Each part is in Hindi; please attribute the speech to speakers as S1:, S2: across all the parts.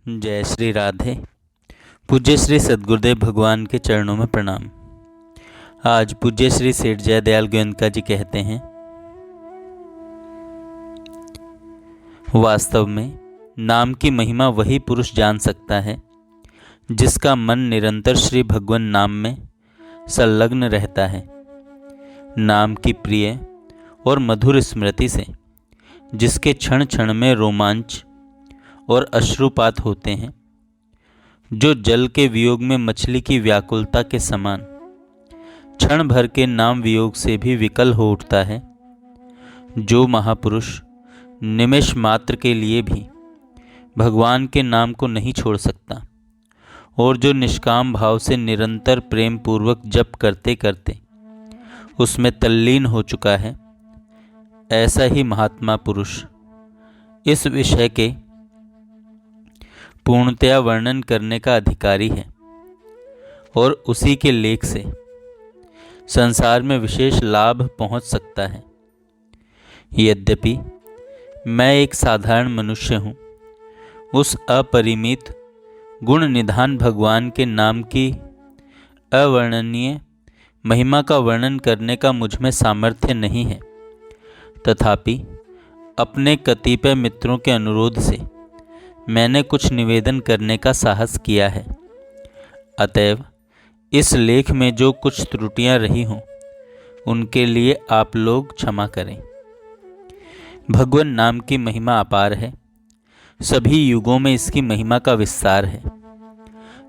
S1: जय श्री राधे। पूज्य श्री सद्गुरुदेव भगवान के चरणों में प्रणाम। आज पूज्य श्री सेठ जयदयाल गोयनका जी कहते हैं, वास्तव में नाम की महिमा वही पुरुष जान सकता है जिसका मन निरंतर श्री भगवान नाम में संलग्न रहता है। नाम की प्रिय और मधुर स्मृति से जिसके क्षण क्षण में रोमांच और अश्रुपात होते हैं, जो जल के वियोग में मछली की व्याकुलता के समान क्षण भर के नाम वियोग से भी विकल हो उठता है, जो महापुरुष निमेष मात्र के लिए भी भगवान के नाम को नहीं छोड़ सकता और जो निष्काम भाव से निरंतर प्रेम पूर्वक जप करते करते उसमें तल्लीन हो चुका है, ऐसा ही महात्मा पुरुष इस विषय के पूर्णतया वर्णन करने का अधिकारी है और उसी के लेख से संसार में विशेष लाभ पहुंच सकता है। यद्यपि मैं एक साधारण मनुष्य हूँ, उस अपरिमित गुण निधान भगवान के नाम की अवर्णनीय महिमा का वर्णन करने का मुझमें सामर्थ्य नहीं है। तथापि अपने कतिपय मित्रों के अनुरोध से मैंने कुछ निवेदन करने का साहस किया है। अतएव इस लेख में जो कुछ त्रुटियां रही हों उनके लिए आप लोग क्षमा करें। भगवान नाम की महिमा अपार है, सभी युगों में इसकी महिमा का विस्तार है।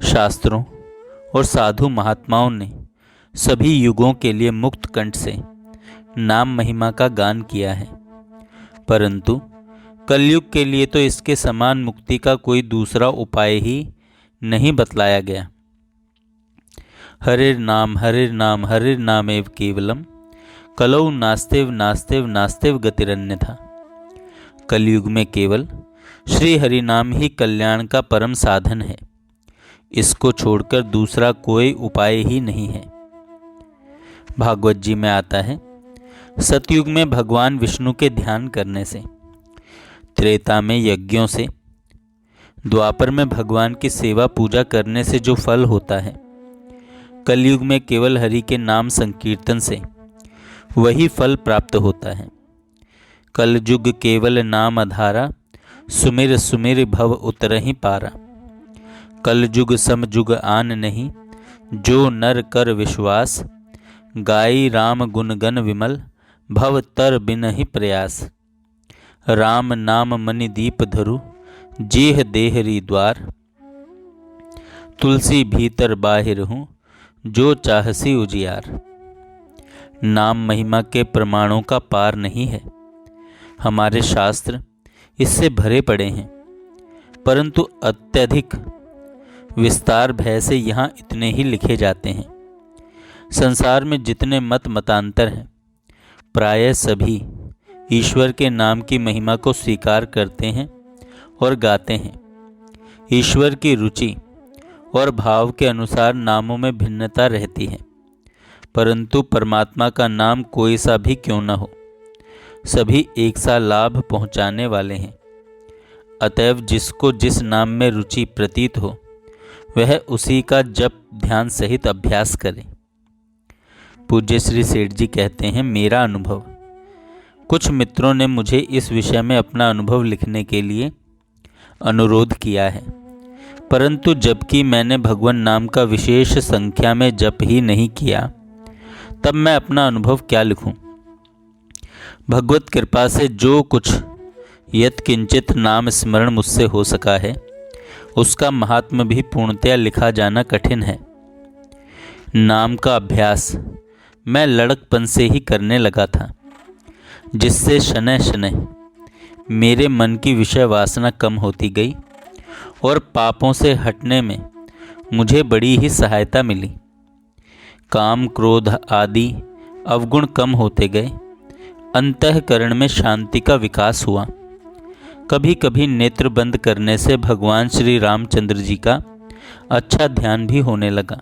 S1: शास्त्रों और साधु महात्माओं ने सभी युगों के लिए मुक्त कंठ से नाम महिमा का गान किया है, परंतु कलयुग के लिए तो इसके समान मुक्ति का कोई दूसरा उपाय ही नहीं बतलाया गया। हरिर नाम एव केवलम कलौ नास्तेव नास्तेव नास्तेव गतिरन्यथा। कलयुग में केवल श्री हरि नाम ही कल्याण का परम साधन है, इसको छोड़कर दूसरा कोई उपाय ही नहीं है। भागवत जी में आता है, सतयुग में भगवान विष्णु के ध्यान करने से, त्रेता में यज्ञों से, द्वापर में भगवान की सेवा पूजा करने से जो फल होता है, कलयुग में केवल हरि के नाम संकीर्तन से वही फल प्राप्त होता है। कलयुग केवल नाम आधारा, सुमिर सुमिर भव उतरहि पारा। कलयुग सम जुग आन नहीं, जो नर कर विश्वास। गाई राम गुण गन विमल, भव तर बिनहि प्रयास। राम नाम मणि दीप धरु, जेह देहरी द्वार। तुलसी भीतर बाहिर हूँ, जो चाहसी उजियार। नाम महिमा के प्रमाणों का पार नहीं है। हमारे शास्त्र इससे भरे पड़े हैं, परंतु अत्यधिक विस्तार भय से यहाँ इतने ही लिखे जाते हैं। संसार में जितने मत मतांतर हैं, प्रायः सभी ईश्वर के नाम की महिमा को स्वीकार करते हैं और गाते हैं। ईश्वर की रुचि और भाव के अनुसार नामों में भिन्नता रहती है, परंतु परमात्मा का नाम कोई सा भी क्यों न हो, सभी एक सा लाभ पहुंचाने वाले हैं। अतएव जिसको जिस नाम में रुचि प्रतीत हो, वह उसी का जप ध्यान सहित अभ्यास करे। पूज्य श्री सेठ जी कहते हैं, मेरा अनुभव, कुछ मित्रों ने मुझे इस विषय में अपना अनुभव लिखने के लिए अनुरोध किया है, परंतु जबकि मैंने भगवान नाम का विशेष संख्या में जप ही नहीं किया, तब मैं अपना अनुभव क्या लिखूं। भगवत कृपा से जो कुछ यत्किंचित नाम स्मरण मुझसे हो सका है, उसका महात्म्य भी पूर्णतया लिखा जाना कठिन है। नाम का अभ्यास मैं लड़कपन से ही करने लगा था, जिससे शनैः शनैः मेरे मन की विषय वासना कम होती गई और पापों से हटने में मुझे बड़ी ही सहायता मिली। काम क्रोध आदि अवगुण कम होते गए, अंतःकरण में शांति का विकास हुआ। कभी कभी नेत्र बंद करने से भगवान श्री रामचंद्र जी का अच्छा ध्यान भी होने लगा।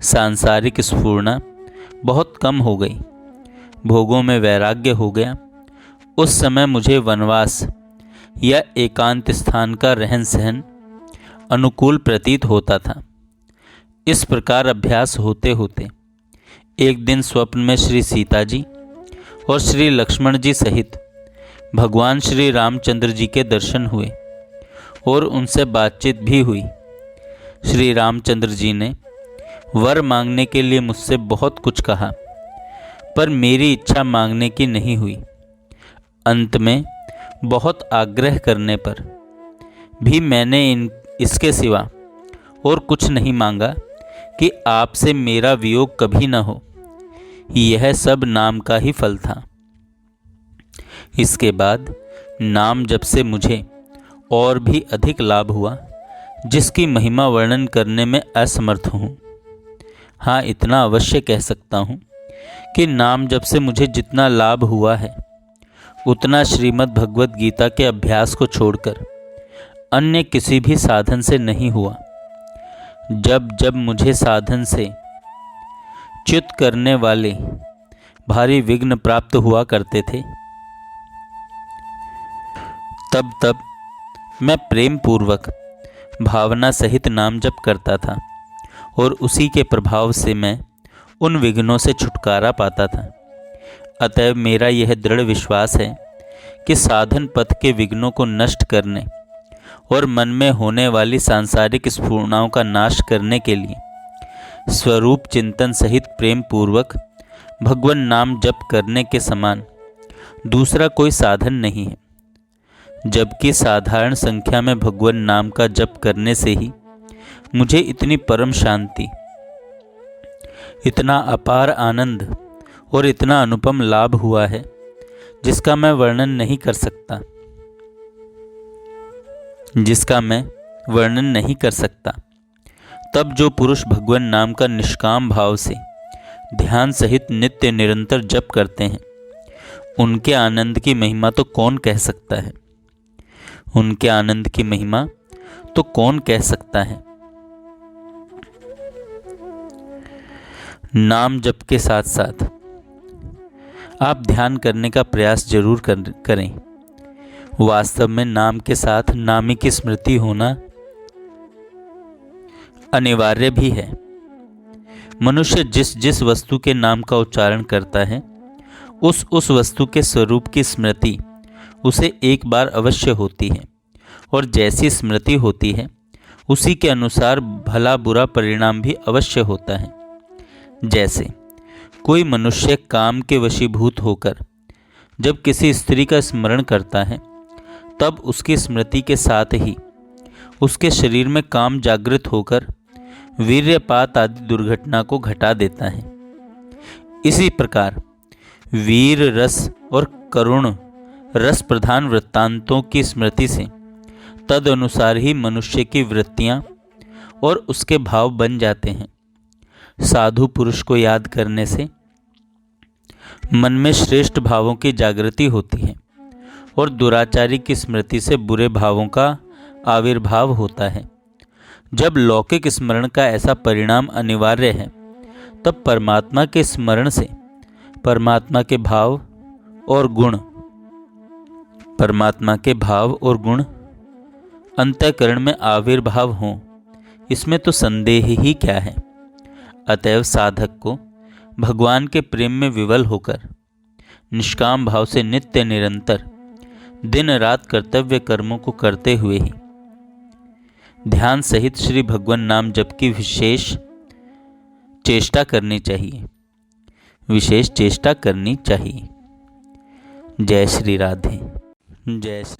S1: सांसारिक स्फूर्णा बहुत कम हो गई, भोगों में वैराग्य हो गया। उस समय मुझे वनवास या एकांत स्थान का रहन सहन अनुकूल प्रतीत होता था। इस प्रकार अभ्यास होते होते एक दिन स्वप्न में श्री सीता जी और श्री लक्ष्मण जी सहित भगवान श्री रामचंद्र जी के दर्शन हुए और उनसे बातचीत भी हुई। श्री रामचंद्र जी ने वर मांगने के लिए मुझसे बहुत कुछ कहा, पर मेरी इच्छा मांगने की नहीं हुई। अंत में बहुत आग्रह करने पर भी मैंने इसके सिवा और कुछ नहीं मांगा कि आपसे मेरा वियोग कभी न हो। यह सब नाम का ही फल था। इसके बाद नाम जप से मुझे और भी अधिक लाभ हुआ, जिसकी महिमा वर्णन करने में असमर्थ हूँ। हाँ, इतना अवश्य कह सकता हूँ कि नाम जप से मुझे जितना लाभ हुआ है उतना श्रीमद् भगवत गीता के अभ्यास को छोड़कर अन्य किसी भी साधन से नहीं हुआ। जब जब मुझे साधन से च्युत करने वाले भारी विघ्न प्राप्त हुआ करते थे, तब तब मैं प्रेम पूर्वक भावना सहित नाम जप करता था और उसी के प्रभाव से मैं उन विघ्नों से छुटकारा पाता था। अतएव मेरा यह दृढ़ विश्वास है कि साधन पथ के विघ्नों को नष्ट करने और मन में होने वाली सांसारिक स्फुरणाओं का नाश करने के लिए स्वरूप चिंतन सहित प्रेम पूर्वक भगवान नाम जप करने के समान दूसरा कोई साधन नहीं है। जबकि साधारण संख्या में भगवान नाम का जप करने से ही मुझे इतनी परम शांति, इतना अपार आनंद और इतना अनुपम लाभ हुआ है जिसका मैं वर्णन नहीं कर सकता। तब जो पुरुष भगवान नाम का निष्काम भाव से ध्यान सहित नित्य निरंतर जप करते हैं, उनके आनंद की महिमा तो कौन कह सकता है। नाम जप के साथ साथ आप ध्यान करने का प्रयास जरूर करें। वास्तव में नाम के साथ नामी की स्मृति होना अनिवार्य भी है। मनुष्य जिस जिस वस्तु के नाम का उच्चारण करता है, उस वस्तु के स्वरूप की स्मृति उसे एक बार अवश्य होती है, और जैसी स्मृति होती है उसी के अनुसार भला बुरा परिणाम भी अवश्य होता है। जैसे कोई मनुष्य काम के वशीभूत होकर जब किसी स्त्री का स्मरण करता है, तब उसकी स्मृति के साथ ही उसके शरीर में काम जागृत होकर वीर्यपात आदि दुर्घटना को घटा देता है। इसी प्रकार वीर रस और करुण रस प्रधान वृत्तांतों की स्मृति से तद अनुसार ही मनुष्य की वृत्तियां और उसके भाव बन जाते हैं। साधु पुरुष को याद करने से मन में श्रेष्ठ भावों की जागृति होती है और दुराचारी की स्मृति से बुरे भावों का आविर्भाव होता है। जब लौकिक स्मरण का ऐसा परिणाम अनिवार्य है, तब परमात्मा के स्मरण से परमात्मा के भाव और गुण अंतःकरण में आविर्भाव हों, इसमें तो संदेह ही क्या है। अतएव साधक को भगवान के प्रेम में विवल होकर निष्काम भाव से नित्य निरंतर दिन रात कर्तव्य कर्मों को करते हुए ही ध्यान सहित श्री भगवान नाम जप की विशेष चेष्टा करनी चाहिए। जय श्री राधे। जय श्री